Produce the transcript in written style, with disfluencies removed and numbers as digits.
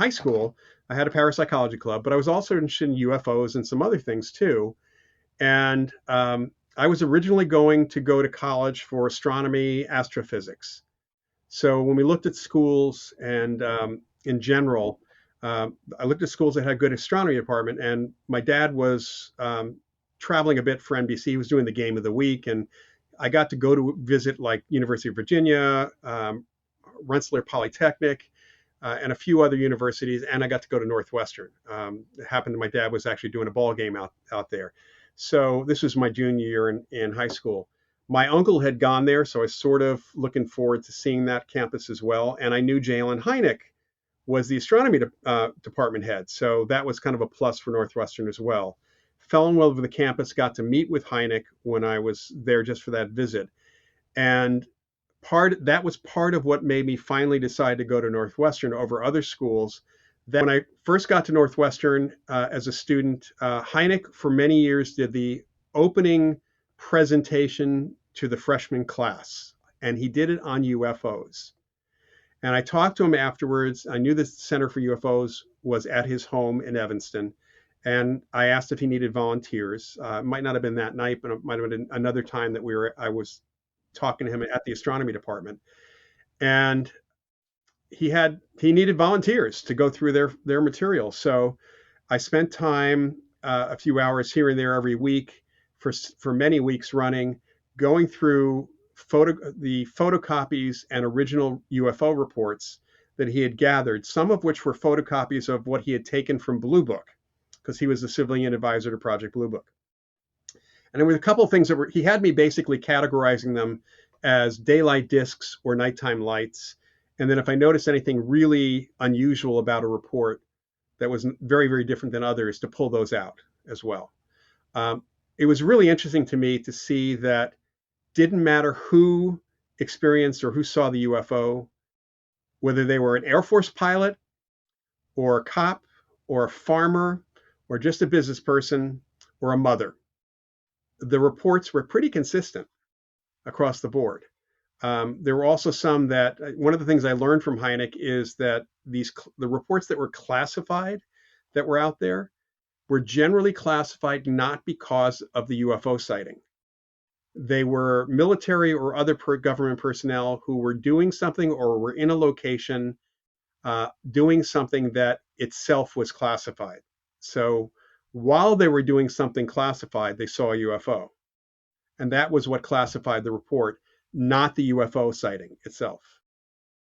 high school, I had a parapsychology club, but I was also interested in UFOs and some other things too. And I was originally going to go to college for astronomy, astrophysics. So when we looked at schools and in general, I looked at schools that had a good astronomy department. And my dad was traveling a bit for NBC. He was doing the game of the week, and I got to go to visit like University of Virginia, Rensselaer Polytechnic, and a few other universities, and I got to go to Northwestern. It happened that my dad was actually doing a ball game out there. So this was my junior year in high school. My uncle had gone there, so I was sort of looking forward to seeing that campus as well. And I knew Jalen Hynek was the astronomy department head, so that was kind of a plus for Northwestern as well. Fell in love with the campus, got to meet with Hynek when I was there just for that visit. And that was part of what made me finally decide to go to Northwestern over other schools. That when I first got to Northwestern as a student, Hynek for many years did the opening presentation to the freshman class, and he did it on UFOs. And I talked to him afterwards. I knew the Center for UFOs was at his home in Evanston, and I asked if he needed volunteers. It might not have been that night, but it might have been another time that I was talking to him at the astronomy department, and he needed volunteers to go through their material. So I spent time, a few hours here and there every week for many weeks running, going through the photocopies and original UFO reports that he had gathered, some of which were photocopies of what he had taken from Blue Book, because he was the civilian advisor to Project Blue Book. And there were a couple of things he had me basically categorizing them as daylight discs or nighttime lights. And then if I noticed anything really unusual about a report that was very, very different than others, to pull those out as well. It was really interesting to me to see that didn't matter who experienced or who saw the UFO, whether they were an Air Force pilot or a cop or a farmer or just a business person or a mother. The reports were pretty consistent across the board. There were also some that one of the things I learned from Hynek is that the reports that were classified that were out there were generally classified not because of the UFO sighting. They were military or other government personnel who were doing something or were in a location doing something that itself was classified. So while they were doing something classified, they saw a UFO. And that was what classified the report, not the UFO sighting itself.